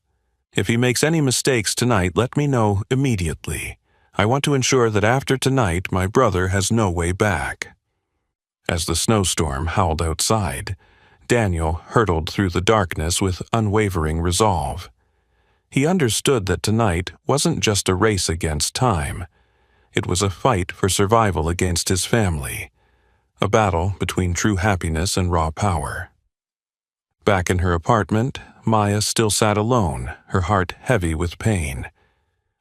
If he makes any mistakes tonight, let me know immediately. I want to ensure that after tonight my brother has no way back." As the snowstorm howled outside, Daniel hurtled through the darkness with unwavering resolve. He understood that tonight wasn't just a race against time. It was a fight for survival against his family, a battle between true happiness and raw power. Back in her apartment, Maya still sat alone, her heart heavy with pain.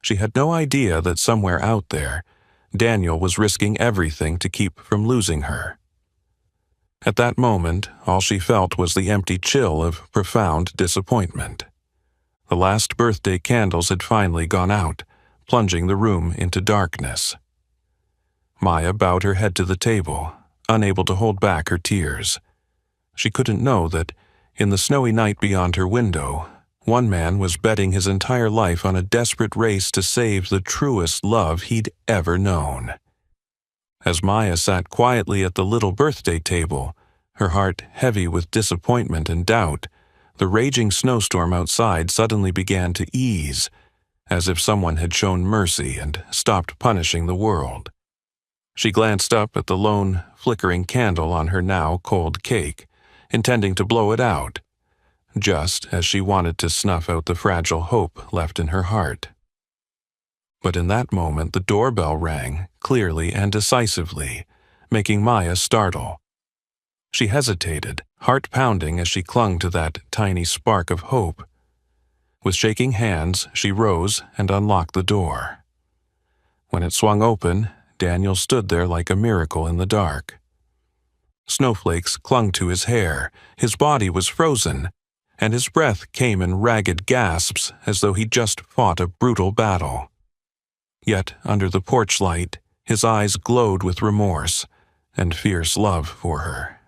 She had no idea that somewhere out there, Daniel was risking everything to keep from losing her. At that moment, all she felt was the empty chill of profound disappointment. The last birthday candles had finally gone out, plunging the room into darkness. Maya bowed her head to the table, unable to hold back her tears. She couldn't know that, in the snowy night beyond her window, one man was betting his entire life on a desperate race to save the truest love he'd ever known. As Maya sat quietly at the little birthday table, her heart heavy with disappointment and doubt, the raging snowstorm outside suddenly began to ease, as if someone had shown mercy and stopped punishing the world. She glanced up at the lone, flickering candle on her now cold cake, intending to blow it out, just as she wanted to snuff out the fragile hope left in her heart. But in that moment the doorbell rang, clearly and decisively, making Maya startle. She hesitated, heart pounding as she clung to that tiny spark of hope. With shaking hands, she rose and unlocked the door. When it swung open, Daniel stood there like a miracle in the dark. Snowflakes clung to his hair, his body was frozen, and his breath came in ragged gasps as though he'd just fought a brutal battle. Yet, under the porch light, his eyes glowed with remorse and fierce love for her.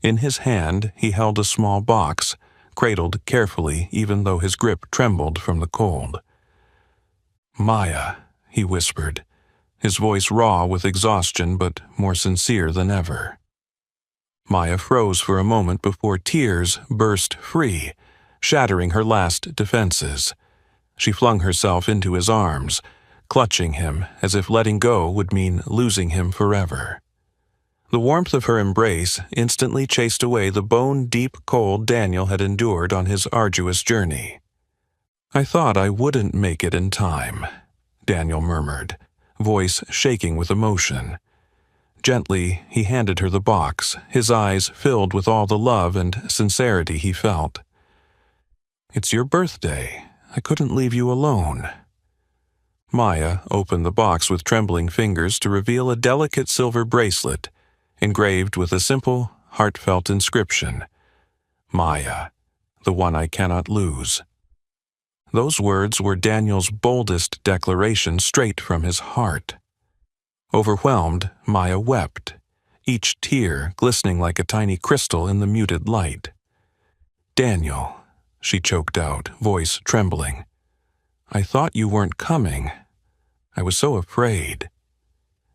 In his hand, he held a small box, cradled carefully even though his grip trembled from the cold. "Maya," he whispered, his voice raw with exhaustion but more sincere than ever. Maya froze for a moment before tears burst free, shattering her last defenses. She flung herself into his arms, clutching him as if letting go would mean losing him forever. The warmth of her embrace instantly chased away the bone-deep cold Daniel had endured on his arduous journey. "I thought I wouldn't make it in time," Daniel murmured, voice shaking with emotion. Gently, he handed her the box, his eyes filled with all the love and sincerity he felt. "It's your birthday. I couldn't leave you alone." Maya opened the box with trembling fingers to reveal a delicate silver bracelet, engraved with a simple, heartfelt inscription. "Maya, the one I cannot lose." Those words were Daniel's boldest declaration straight from his heart. Overwhelmed, Maya wept, each tear glistening like a tiny crystal in the muted light. "Daniel," she choked out, voice trembling, "I thought you weren't coming. I was so afraid."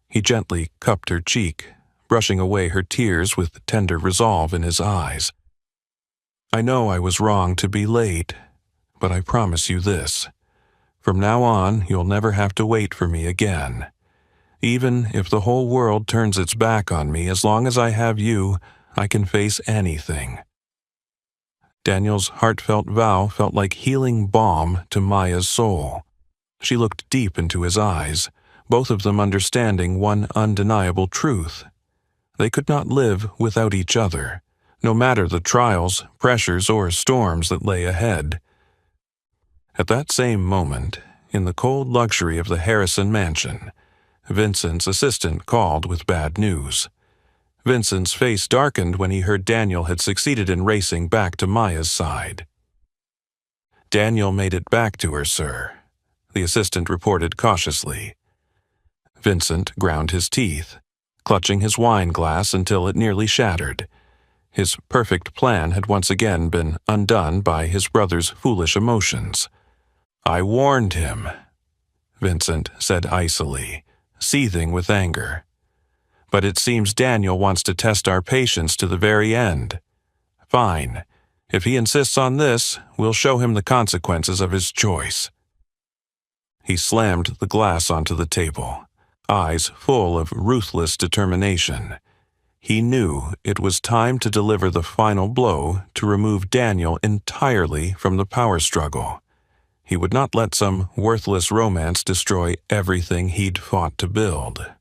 He gently cupped her cheek, brushing away her tears with tender resolve in his eyes. "I know I was wrong to be late, but I promise you this. From now on, you'll never have to wait for me again. Even if the whole world turns its back on me, as long as I have you, I can face anything." Daniel's heartfelt vow felt like healing balm to Maya's soul. She looked deep into his eyes, both of them understanding one undeniable truth. They could not live without each other, no matter the trials, pressures, or storms that lay ahead. At that same moment, in the cold luxury of the Harrison mansion, Vincent's assistant called with bad news. Vincent's face darkened when he heard Daniel had succeeded in racing back to Maya's side. "Daniel made it back to her, sir," the assistant reported cautiously. Vincent ground his teeth, clutching his wine glass until it nearly shattered. His perfect plan had once again been undone by his brother's foolish emotions. "I warned him," Vincent said icily, seething with anger. "But it seems Daniel wants to test our patience to the very end. Fine. If he insists on this, we'll show him the consequences of his choice." He slammed the glass onto the table, eyes full of ruthless determination. He knew it was time to deliver the final blow to remove Daniel entirely from the power struggle. He would not let some worthless romance destroy everything he'd fought to build.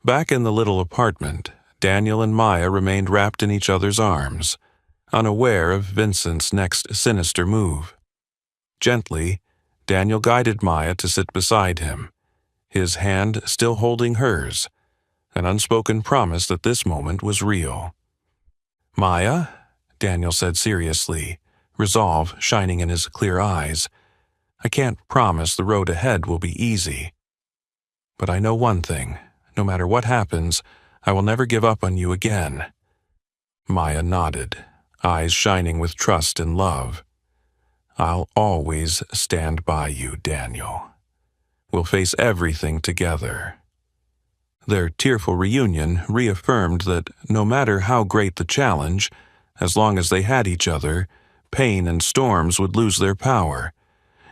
Back in the little apartment, Daniel and Maya remained wrapped in each other's arms, unaware of Vincent's next sinister move. Gently, Daniel guided Maya to sit beside him, his hand still holding hers, an unspoken promise that this moment was real. "Maya," Daniel said seriously, resolve shining in his clear eyes, "I can't promise the road ahead will be easy. But I know one thing. No matter what happens, I will never give up on you again." Maya nodded, eyes shining with trust and love. "I'll always stand by you, Daniel. We'll face everything together." Their tearful reunion reaffirmed that no matter how great the challenge, as long as they had each other, pain and storms would lose their power.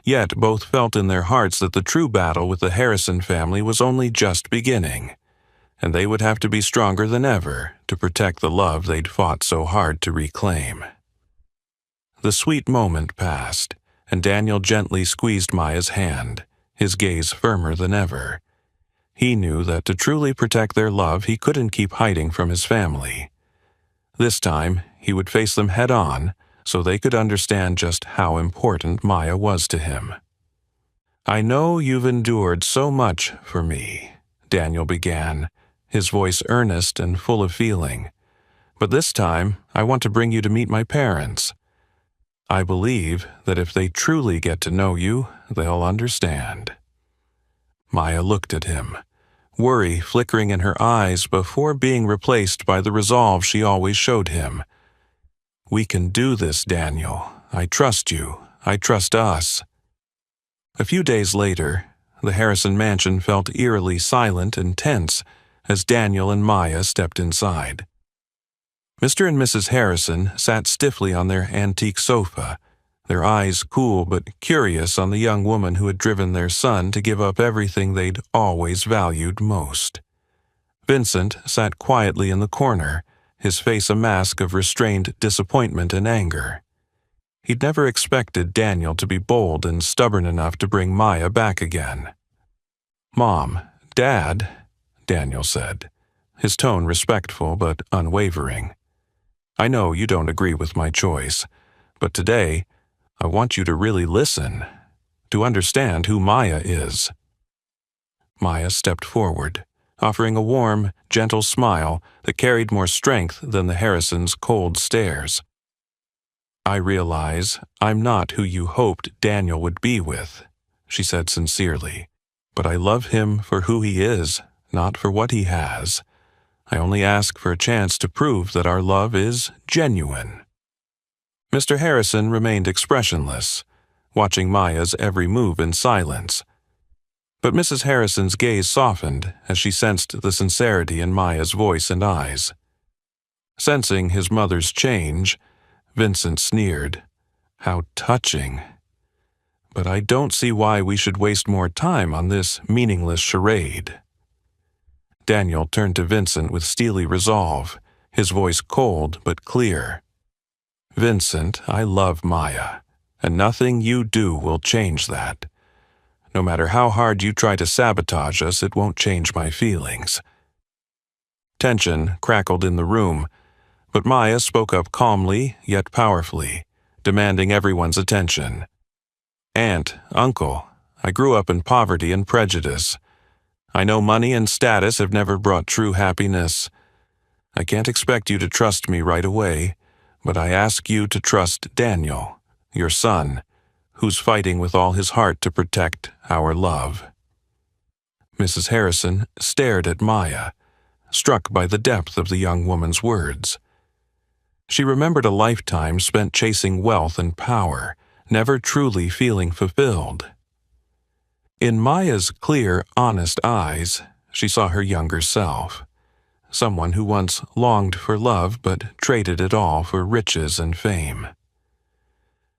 Yet both felt in their hearts that the true battle with the Harrison family was only just beginning, and they would have to be stronger than ever to protect the love they'd fought so hard to reclaim. The sweet moment passed, and Daniel gently squeezed Maya's hand, his gaze firmer than ever. He knew that to truly protect their love he couldn't keep hiding from his family. This time he would face them head-on, so they could understand just how important Maya was to him. "I know you've endured so much for me," Daniel began, his voice earnest and full of feeling. "But this time, I want to bring you to meet my parents. I believe that if they truly get to know you, they'll understand." Maya looked at him, worry flickering in her eyes before being replaced by the resolve she always showed him. "We can do this, Daniel. I trust you. I trust us." A few days later, the Harrison mansion felt eerily silent and tense as Daniel and Maya stepped inside. Mr. and Mrs. Harrison sat stiffly on their antique sofa, their eyes cool but curious on the young woman who had driven their son to give up everything they'd always valued most. Vincent sat quietly in the corner, his face a mask of restrained disappointment and anger. He'd never expected Daniel to be bold and stubborn enough to bring Maya back again. "Mom, Dad," Daniel said, his tone respectful but unwavering. "I know you don't agree with my choice, but today I want you to really listen, to understand who Maya is." Maya stepped forward, offering a warm, gentle smile that carried more strength than the Harrisons' cold stares. "I realize I'm not who you hoped Daniel would be with," she said sincerely, "but I love him for who he is, not for what he has. I only ask for a chance to prove that our love is genuine." Mr. Harrison remained expressionless, watching Maya's every move in silence. But Mrs. Harrison's gaze softened as she sensed the sincerity in Maya's voice and eyes. Sensing his mother's change, Vincent sneered. "How touching. But I don't see why we should waste more time on this meaningless charade." Daniel turned to Vincent with steely resolve, his voice cold but clear. "Vincent, I love Maya, and nothing you do will change that. No matter how hard you try to sabotage us, it won't change my feelings." Tension crackled in the room, but Maya spoke up calmly yet powerfully, demanding everyone's attention. "Aunt, uncle, I grew up in poverty and prejudice. I know money and status have never brought true happiness. I can't expect you to trust me right away, but I ask you to trust Daniel, your son, who's fighting with all his heart to protect our love." Mrs. Harrison stared at Maya, struck by the depth of the young woman's words. She remembered a lifetime spent chasing wealth and power, never truly feeling fulfilled. In Maya's clear, honest eyes, she saw her younger self, someone who once longed for love but traded it all for riches and fame.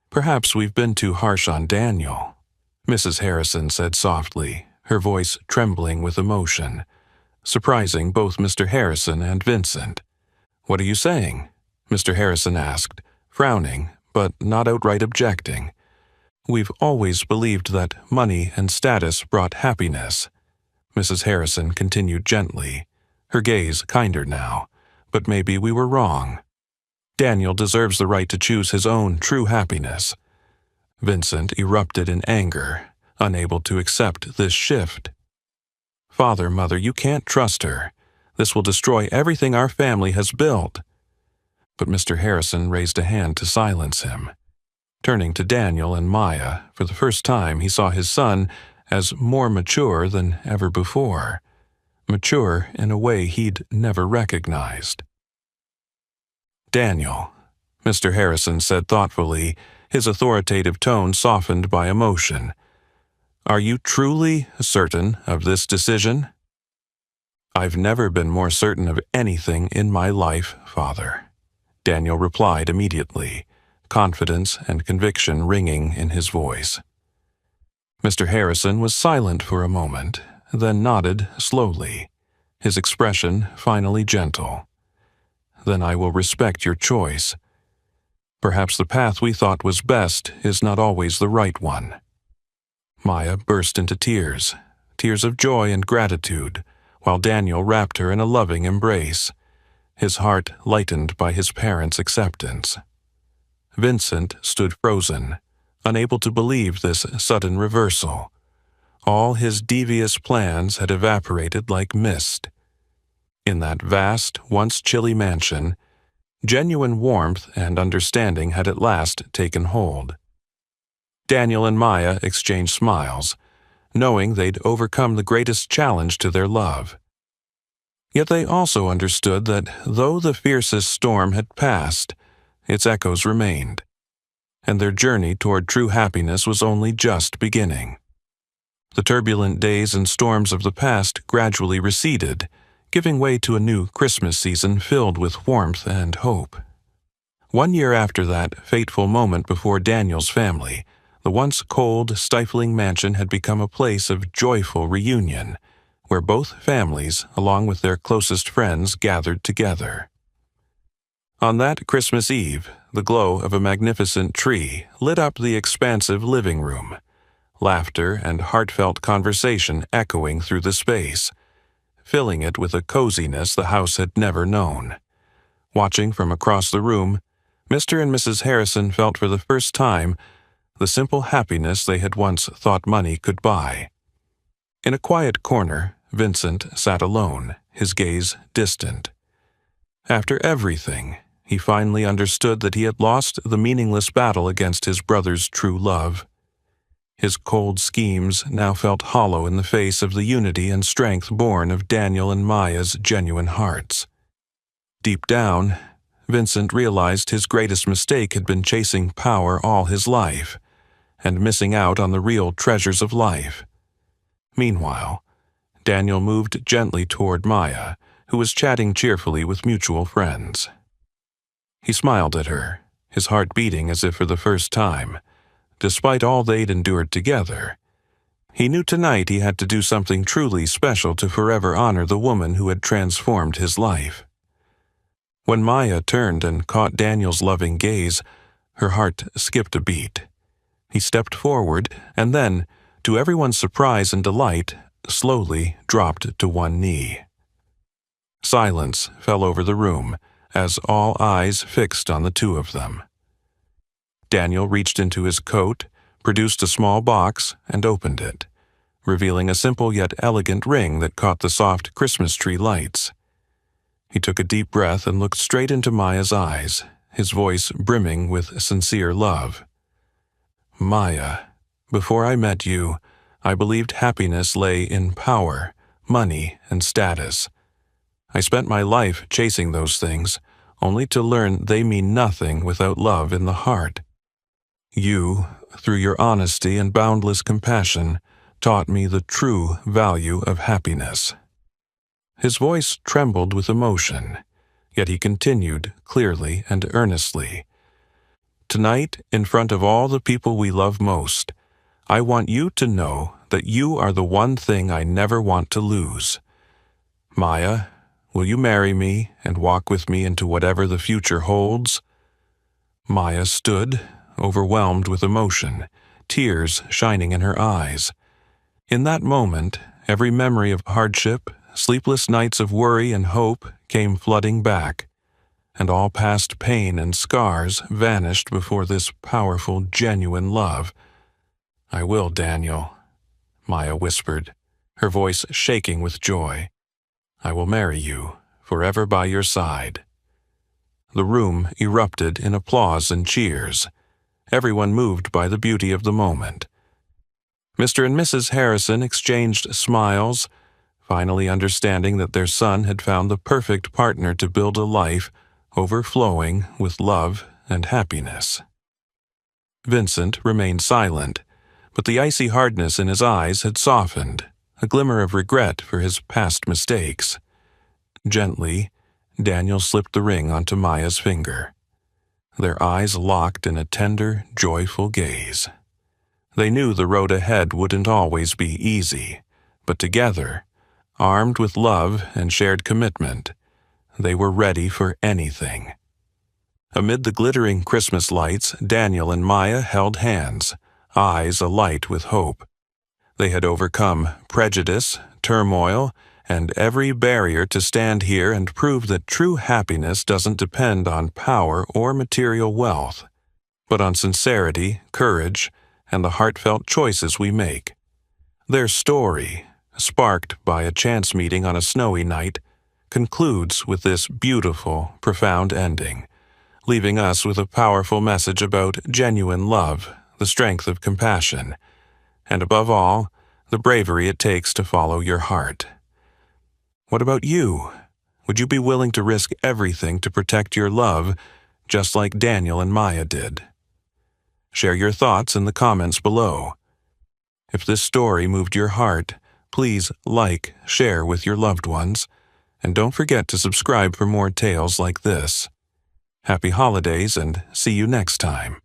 "Perhaps we've been too harsh on Daniel," Mrs. Harrison said softly, her voice trembling with emotion, surprising both Mr. Harrison and Vincent. "What are you saying?" Mr. Harrison asked, frowning, but not outright objecting. "We've always believed that money and status brought happiness," Mrs. Harrison continued gently, her gaze kinder now, "but maybe we were wrong. Daniel deserves the right to choose his own true happiness." Vincent erupted in anger, unable to accept this shift. "Father, Mother, you can't trust her. This will destroy everything our family has built." But Mr. Harrison raised a hand to silence him. Turning to Daniel and Maya, for the first time he saw his son as more mature than ever before. Mature in a way he'd never recognized. "Daniel," Mr. Harrison said thoughtfully, his authoritative tone softened by emotion, "are you truly certain of this decision?" "I've never been more certain of anything in my life, Father," Daniel replied immediately, confidence and conviction ringing in his voice. Mr. Harrison was silent for a moment, then nodded slowly, his expression finally gentle. "Then I will respect your choice. Perhaps the path we thought was best is not always the right one." Maya burst into tears, tears of joy and gratitude, while Daniel wrapped her in a loving embrace, his heart lightened by his parents' acceptance. Vincent stood frozen, unable to believe this sudden reversal. All his devious plans had evaporated like mist. In that vast, once chilly mansion, genuine warmth and understanding had at last taken hold. Daniel and Maya exchanged smiles, knowing they'd overcome the greatest challenge to their love. Yet they also understood that though the fiercest storm had passed, its echoes remained, and their journey toward true happiness was only just beginning. The turbulent days and storms of the past gradually receded, giving way to a new Christmas season filled with warmth and hope. 1 year after that fateful moment before Daniel's family, the once cold, stifling mansion had become a place of joyful reunion, where both families, along with their closest friends, gathered together. On that Christmas Eve, the glow of a magnificent tree lit up the expansive living room, laughter and heartfelt conversation echoing through the space, filling it with a coziness the house had never known. Watching from across the room, Mr. and Mrs. Harrison felt for the first time the simple happiness they had once thought money could buy. In a quiet corner, Vincent sat alone, his gaze distant. After everything, he finally understood that he had lost the meaningless battle against his brother's true love. His cold schemes now felt hollow in the face of the unity and strength born of Daniel and Maya's genuine hearts. Deep down, Vincent realized his greatest mistake had been chasing power all his life, and missing out on the real treasures of life. Meanwhile, Daniel moved gently toward Maya, who was chatting cheerfully with mutual friends. He smiled at her, his heart beating as if for the first time. Despite all they'd endured together, he knew tonight he had to do something truly special to forever honor the woman who had transformed his life. When Maya turned and caught Daniel's loving gaze, her heart skipped a beat. He stepped forward and then, to everyone's surprise and delight, slowly dropped to one knee. Silence fell over the room as all eyes fixed on the two of them. Daniel reached into his coat, produced a small box, and opened it, revealing a simple yet elegant ring that caught the soft Christmas tree lights. He took a deep breath and looked straight into Maya's eyes, his voice brimming with sincere love. "Maya, before I met you, I believed happiness lay in power, money, and status. I spent my life chasing those things, only to learn they mean nothing without love in the heart. You, through your honesty and boundless compassion, taught me the true value of happiness." His voice trembled with emotion, yet he continued clearly and earnestly. "Tonight, in front of all the people we love most, I want you to know that you are the one thing I never want to lose. Maya, will you marry me and walk with me into whatever the future holds?" Maya stood, overwhelmed with emotion, tears shining in her eyes. In that moment, every memory of hardship, sleepless nights of worry and hope came flooding back, and all past pain and scars vanished before this powerful, genuine love. "I will, Daniel," Maya whispered, her voice shaking with joy. "I will marry you, forever by your side." The room erupted in applause and cheers, everyone moved by the beauty of the moment. Mr. and Mrs. Harrison exchanged smiles, finally understanding that their son had found the perfect partner to build a life overflowing with love and happiness. Vincent remained silent, but the icy hardness in his eyes had softened, a glimmer of regret for his past mistakes. Gently, Daniel slipped the ring onto Maya's finger. Their eyes locked in a tender, joyful gaze. They knew the road ahead wouldn't always be easy, but together, armed with love and shared commitment, they were ready for anything. Amid the glittering Christmas lights, Daniel and Maya held hands, eyes alight with hope. They had overcome prejudice, turmoil, and every barrier to stand here and prove that true happiness doesn't depend on power or material wealth, but on sincerity, courage, and the heartfelt choices we make. Their story, sparked by a chance meeting on a snowy night, concludes with this beautiful, profound ending, leaving us with a powerful message about genuine love, the strength of compassion, and above all, the bravery it takes to follow your heart. What about you? Would you be willing to risk everything to protect your love, just like Daniel and Maya did? Share your thoughts in the comments below. If this story moved your heart, please like, share with your loved ones, and don't forget to subscribe for more tales like this. Happy holidays and see you next time.